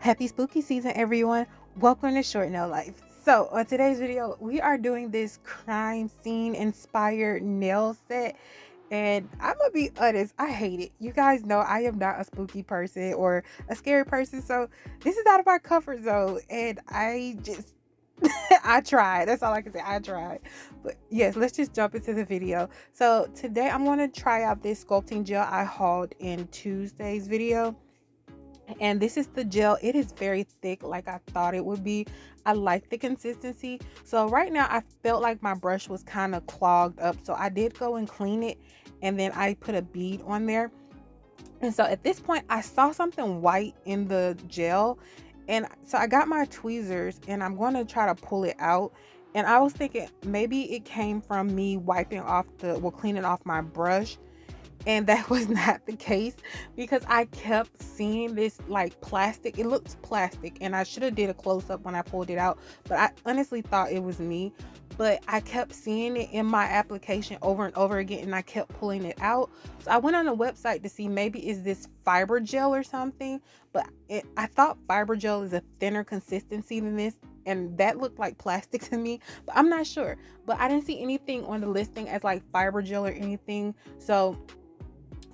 Happy spooky season, everyone. Welcome to Short Nail Life. So, on today's video, we are doing this crime scene inspired nail set. And I'm gonna be honest, I hate it. You guys know I am not a spooky person or a scary person. So, this is out of my comfort zone. And I just, I tried. That's all I can say. I tried. But yes, let's just jump into the video. So, today I'm gonna try out this sculpting gel I hauled in Tuesday's video, and this is the gel. It is very thick, like I thought it would be. I like the consistency. So right now I felt like my brush was kind of clogged up, so I did go and clean it, and then I put a bead on there. And so at this point I saw something white in the gel, and so I got my tweezers and I'm going to try to pull it out. And I was thinking maybe it came from me wiping off cleaning off my brush, and that was not the case, because I kept seeing this like plastic. It looks plastic, and I should have did a close-up when I pulled it out, but I honestly thought it was me. But I kept seeing it in my application over and over again, and I kept pulling it out. So I went on the website to see maybe is this fiber gel or something, but I thought fiber gel is a thinner consistency than this, and that looked like plastic to me, but I'm not sure. But I didn't see anything on the listing as like fiber gel or anything. So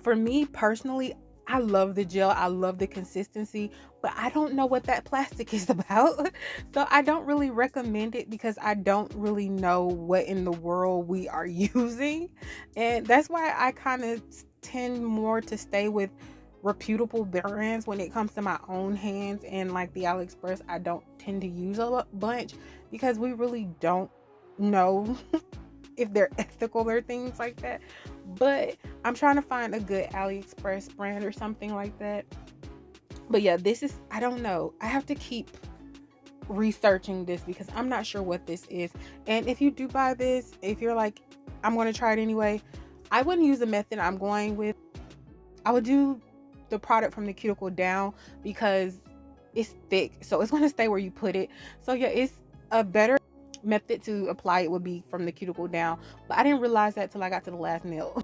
for me personally, I love the gel. I love the consistency, but I don't know what that plastic is about. So I don't really recommend it because I don't really know what in the world we are using. And that's why I kind of tend more to stay with reputable brands when it comes to my own hands. And like the AliExpress, I don't tend to use a bunch because we really don't know if they're ethical or things like that. But I'm trying to find a good AliExpress brand or something like that. But yeah, this is, I don't know. I have to keep researching this because I'm not sure what this is. And if you do buy this, if you're like, I'm going to try it anyway, I wouldn't use the method I'm going with. I would do the product from the cuticle down because it's thick, so it's going to stay where you put it. So yeah, it's a better method to apply it would be from the cuticle down, but I didn't realize that till I got to the last nail.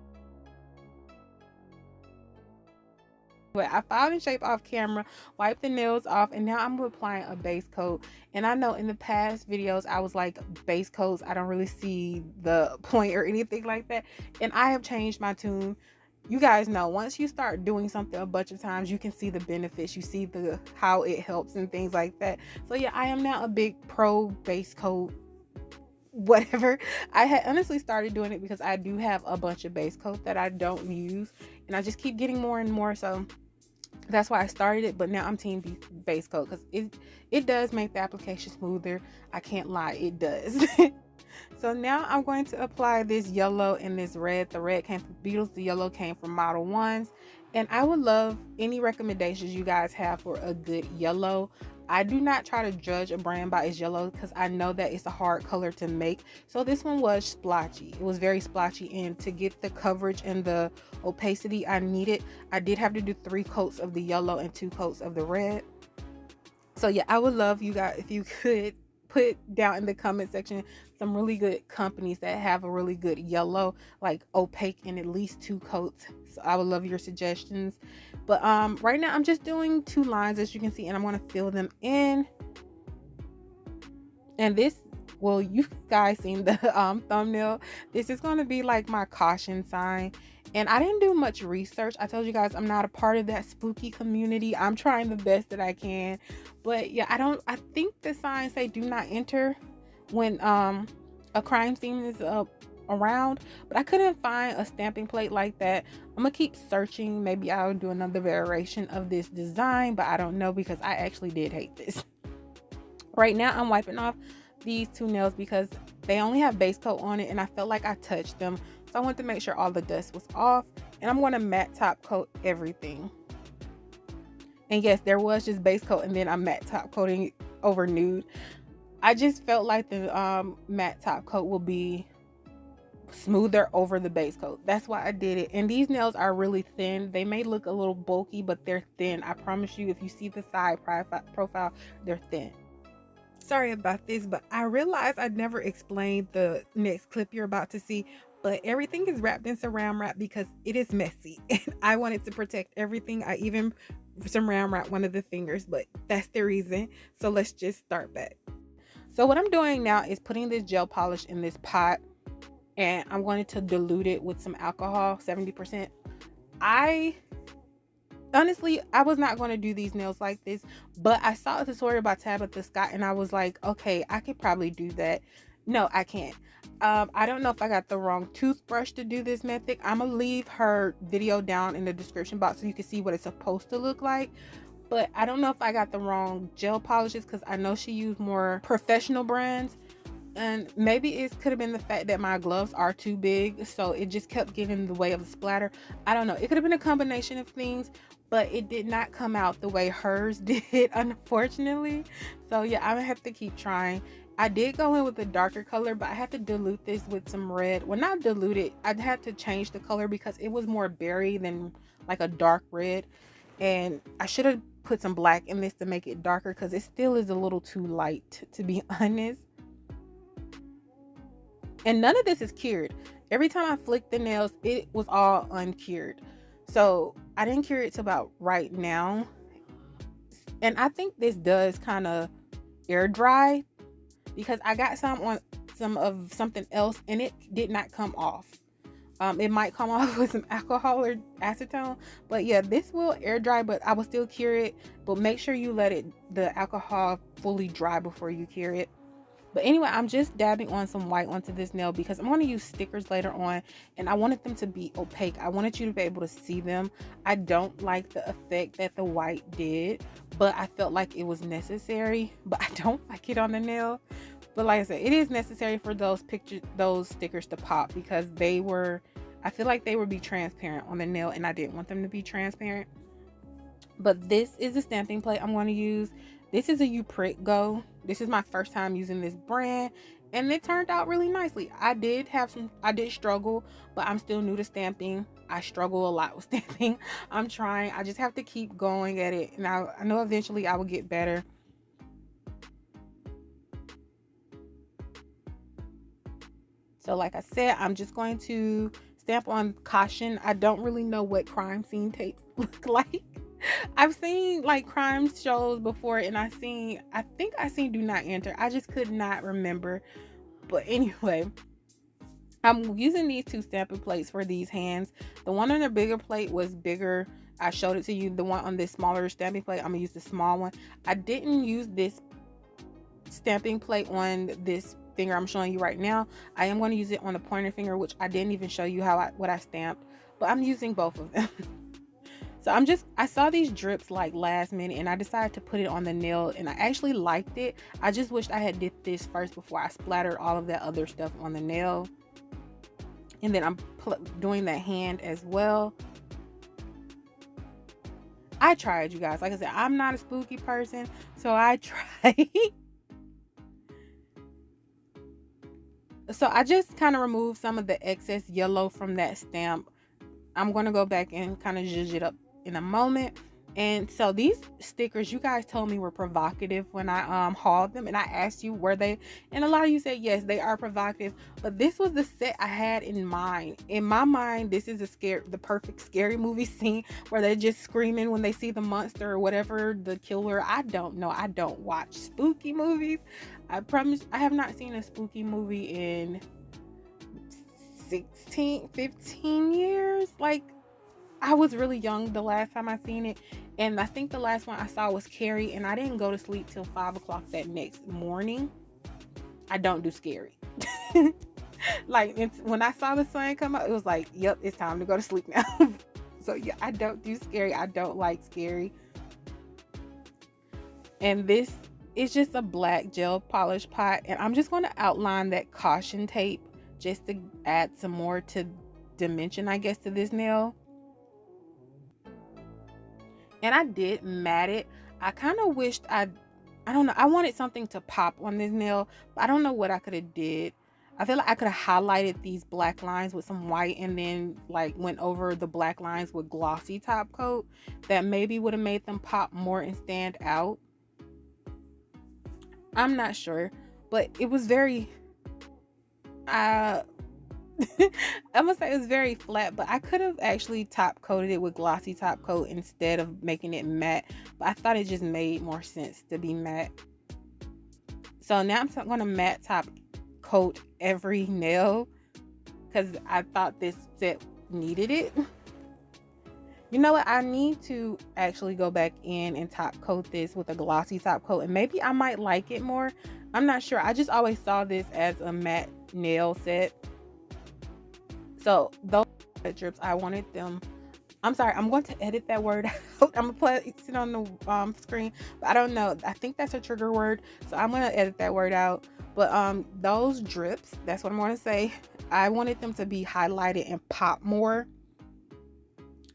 But I filed in shape off camera, wiped the nails off, and now I'm applying a base coat. And I know in the past videos I was like, base coats, I don't really see the point or anything like that, and I have changed my tune. You guys know once you start doing something a bunch of times, you can see the benefits, you see the how it helps and things like that. So yeah, I am now a big pro base coat whatever. I had honestly started doing it because I do have a bunch of base coat that I don't use, and I just keep getting more and more. So that's why I started it. But now I'm team base coat because it does make the application smoother. I can't lie, it does. So now I'm going to apply this yellow and this red. The red came from Beetles, the yellow came from Model Ones. And I would love any recommendations you guys have for a good yellow. I do not try to judge a brand by its yellow because I know that it's a hard color to make. So this one was splotchy. It was very splotchy, and to get the coverage and the opacity I needed, I did have to do 3 coats of the yellow and 2 coats of the red. So yeah, I would love you guys if you could put down in the comment section some really good companies that have a really good yellow, like opaque in at least 2 coats. So I would love your suggestions. But right now I'm just doing 2 lines, as you can see, and I'm going to fill them in. And this, well, you guys seen the thumbnail. This is going to be like my caution sign. And I didn't do much research. I told you guys I'm not a part of that spooky community. I'm trying the best that I can. But yeah, I think the signs say do not enter when a crime scene is around, but I couldn't find a stamping plate like that. I'm gonna keep searching. Maybe I'll do another variation of this design, but I don't know because I actually did hate this. Right now I'm wiping off these 2 nails because they only have base coat on it, and I felt like I touched them. So I want to make sure all the dust was off, and I'm going to matte top coat everything. And yes, there was just base coat, and then I'm matte top coating over nude. I just felt like the matte top coat will be smoother over the base coat. That's why I did it. And these nails are really thin. They may look a little bulky, but they're thin. I promise you, if you see the side profile, they're thin. Sorry about this, but I realized I never explained the next clip you're about to see, but everything is wrapped in saran wrap because it is messy and I wanted to protect everything. I even saran wrap one of the fingers, but that's the reason. So let's just start back. So what I'm doing now is putting this gel polish in this pot, and I'm going to dilute it with some alcohol, 70%. I honestly, I was not going to do these nails like this, but I saw a tutorial by Tabitha Scott and I was like, okay, I could probably do that. No, I can't. I don't know if I got the wrong toothbrush to do this method. I'm gonna leave her video down in the description box so you can see what it's supposed to look like. But I don't know if I got the wrong gel polishes, because I know she used more professional brands, and maybe it could have been the fact that my gloves are too big, so it just kept getting in the way of the splatter. I don't know, it could have been a combination of things, but it did not come out the way hers did, unfortunately. So yeah, I'm gonna have to keep trying. I did go in with a darker color, but I had to dilute this with some red. Well, not dilute it, I had to change the color because it was more berry than like a dark red, and I should have put some black in this to make it darker because it still is a little too light, to be honest. And none of this is cured. Every time I flicked the nails, it was all uncured. So I didn't cure it till about right now. And I think this does kind of air dry, because I got some on some of something else and it did not come off. It might come off with some alcohol or acetone, but yeah, this will air dry, but I will still cure it. But make sure you let the alcohol fully dry before you cure it. But anyway, I'm just dabbing on some white onto this nail because I'm going to use stickers later on, and I wanted them to be opaque. I wanted you to be able to see them. I don't like the effect that the white did, but I felt like it was necessary. But I don't like it on the nail. But like I said, it is necessary for those stickers to pop, because I feel like they would be transparent on the nail, and I didn't want them to be transparent. But this is the stamping plate I'm going to use. This is a UPrick Go. This is my first time using this brand, and it turned out really nicely. I did struggle, but I'm still new to stamping. I struggle a lot with stamping. I'm trying. I just have to keep going at it, and I know eventually I will get better. So like I said, I'm just going to stamp on caution. I don't really know what crime scene tapes look like. I've seen like crime shows before, and I think I seen Do Not Enter. I just could not remember. But anyway, I'm using these two stamping plates for these hands. The one on the bigger plate was bigger. I showed it to you. The one on this smaller stamping plate, I'm gonna use the small one. I didn't use this stamping plate on this finger I'm showing you right now. I am going to use it on the pointer finger, which I didn't even show you what I stamped, but I'm using both of them. So I saw these drips like last minute, and I decided to put it on the nail, and I actually liked it. I just wished I had did this first before I splattered all of that other stuff on the nail. And then I'm doing that hand as well. I tried, you guys. Like I said, I'm not a spooky person, so I tried. So I just kind of removed some of the excess yellow from that stamp. I'm going to go back and kind of zhuzh it up in a moment. And so these stickers, you guys told me were provocative when I hauled them, and I asked you were they, and a lot of you said yes, they are provocative. But this was the set I had in mind. In my mind, this is the perfect scary movie scene where they're just screaming when they see the monster or whatever, the killer. I don't know, I don't watch spooky movies. I promise I have not seen a spooky movie in 15 years. Like, I was really young the last time I seen it, and I think the last one I saw was Carrie, and I didn't go to sleep till 5 o'clock that next morning. I don't do scary. Like, when I saw the sun come up, it was like, yep, it's time to go to sleep now. So yeah, I don't do scary. I don't like scary. And this is just a black gel polish pot, and I'm just going to outline that caution tape just to add some more to dimension, I guess, to this nail. And I did mat it. I kind of wished I don't know, I wanted something to pop on this nail, but I don't know what I could have did. I feel like I could have highlighted these black lines with some white, and then like went over the black lines with glossy top coat. That maybe would have made them pop more and stand out. I'm not sure, but it was very I'm gonna say it's very flat, but I could have actually top coated it with glossy top coat instead of making it matte. But I thought it just made more sense to be matte. So now I'm gonna matte top coat every nail because I thought this set needed it. You know what? I need to actually go back in and top coat this with a glossy top coat, and maybe I might like it more. I'm not sure. I just always saw this as a matte nail set. So those drips, I wanted them. I'm sorry, I'm going to edit that word out. I'm gonna put it on the screen, but I don't know. I think that's a trigger word, so I'm gonna edit that word out. But those drips, that's what I'm gonna say. I wanted them to be highlighted and pop more.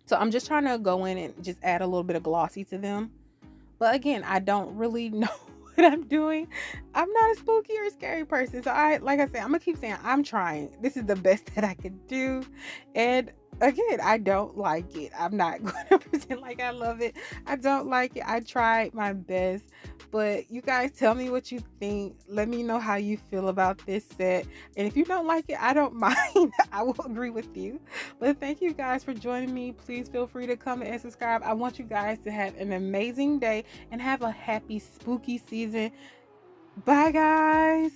So I'm just trying to go in and just add a little bit of glossy to them. But again, I don't really know what I'm doing. I'm not a spooky or scary person. So like I said, I'm gonna keep saying I'm trying. This is the best that I could do. And again, I don't like it. I'm not gonna pretend like I love it. I don't like it. I tried my best. But you guys tell me what you think. Let me know how you feel about this set. And if you don't like it, I don't mind. I will agree with you. But thank you guys for joining me. Please feel free to comment and subscribe. I want you guys to have an amazing day and have a happy spooky season. Bye, guys.